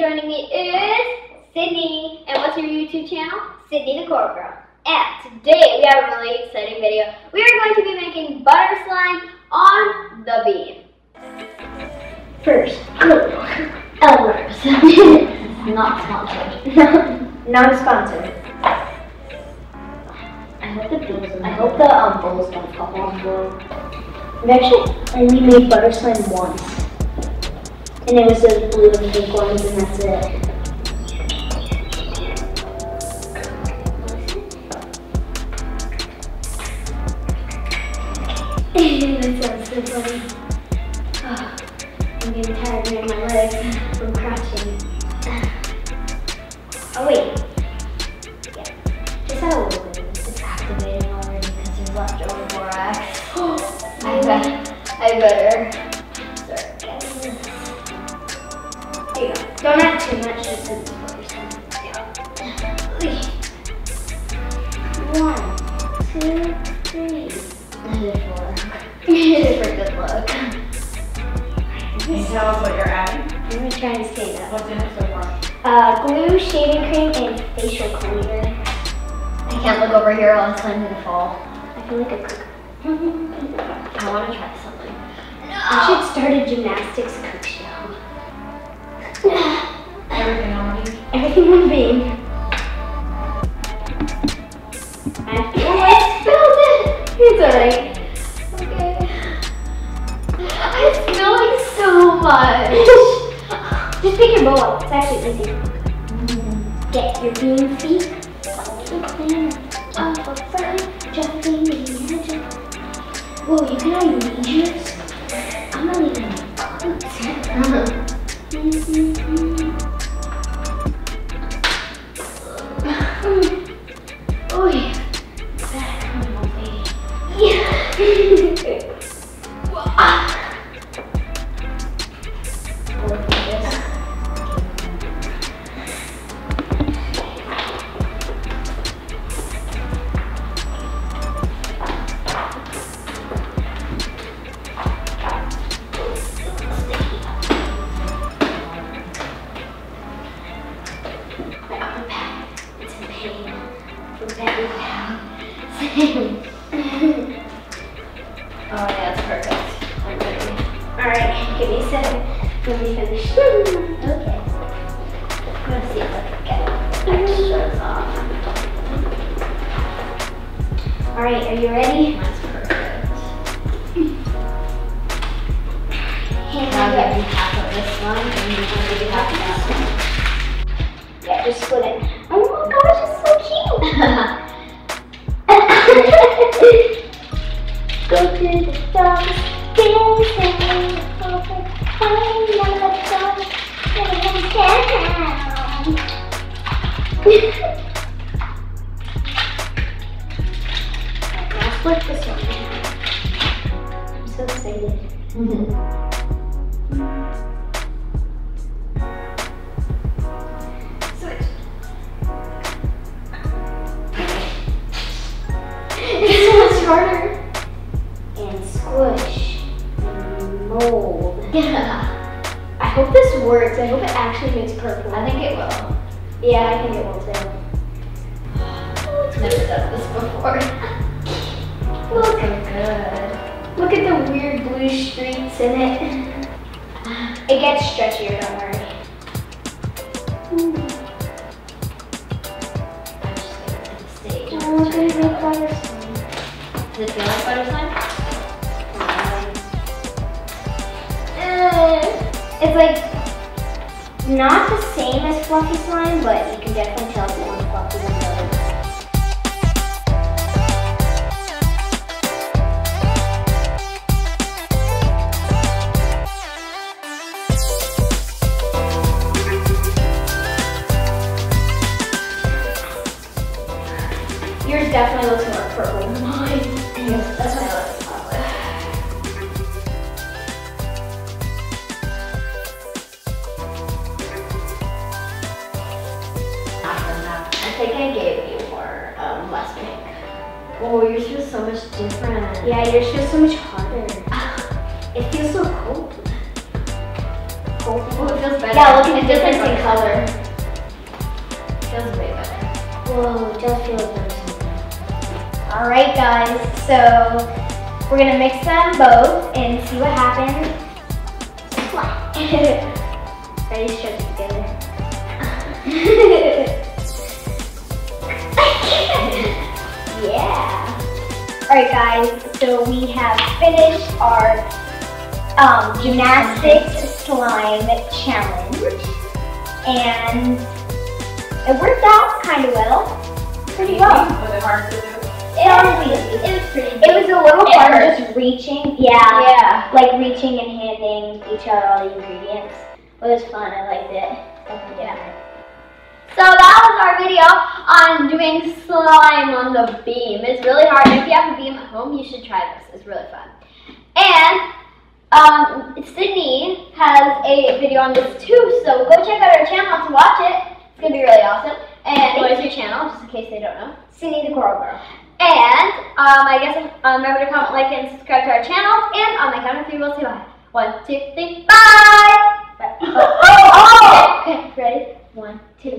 joining me is Sydney. And what's your YouTube channel? Sydney the Core Girl. And today we have a really exciting video. We are going to be making butter slime on the beam. First, Elmer's. Not sponsored. Not sponsored. I hope the bowls don't fall on the floor. I've actually only made butter slime once. And it was those blue and pink ones, and that's it. That sounds so funny. Oh, I'm getting tired of my legs from crouching. Oh wait. Yeah. Just add a little bit. It's activating already because there's leftover borax. I better start getting this. There you go. Don't add too much just because it's butter. Yeah. 1, 2, 3. For good luck. Can you tell us what you're adding? I'm going to try and say that. What's in it so far? Glue, shaving cream, and facial cleaner. I can't look over here or else I'm going to fall. I feel like a cook. I want to try something. No. I should start a gymnastics cook show. Everything on me? Everything on me. I spilled it. It's alright. Okay. I'm spilling so much. Just pick your bowl up. It's actually easy. Get your beam feet. Whoa, you can all use yours? I'm not even Oh yeah. Oh yeah, that's perfect. I'm ready. Alright, give me a second. Let me finish. Okay. Let's see if I can get extras off. Alright, are you ready? That's perfect. Now give me half of this one, and you can maybe half of that one. Yeah, just split it. Oh my gosh, it's so cute! Go to the stars, dancing, perfect, fine, never let go, never let down. Now split this one. I'm so excited. Switch. It's so much harder. And squish and mold. Yeah. I hope this works. I hope it actually makes purple. I think it will. Yeah, I think it will too. Never done this before. Look. So good. Look at the weird blue streaks in it. It gets stretchier, don't worry. I'm just going to the stage. Oh, look at the butter slime. Does it feel like butter slime? It's like not the same as fluffy slime, but you can definitely tell it's more fluffy than the other. Yours definitely looks more purple than mine. Yes, that's what I like. I think I gave you more less pink. Oh, yours feels so much different. Yeah, yours feels so much harder. It feels so cold. Ooh, it feels better. Yeah, look at it's the different difference in color. Feels way better. Whoa, it does feel good. Alright guys, so we're gonna mix them both and see what happens. Ready to shove it together. Yeah. Alright guys, so we have finished our gymnastics slime challenge. And it worked out kind of well. Pretty well. Was it hard to do? It was easy. It was pretty. It was a little It hard hurt. just reaching. Yeah. Yeah. Like reaching and handing each other all the ingredients. It was fun. I liked it. Yeah. So that was our video on doing slime on the beam. It's really hard. If you have a beam at home, you should try this. It's really fun. And Sydney has a video on this too, so go check out her channel to watch it. It's gonna be really awesome. And what is your channel, just in case they don't know? Sydney the Coral Girl. And I guess remember to comment, like, and subscribe to our channel. And on my count of three, we'll say bye. 1, 2, 3, bye! Bye. Oh! Okay, ready? 1, 2.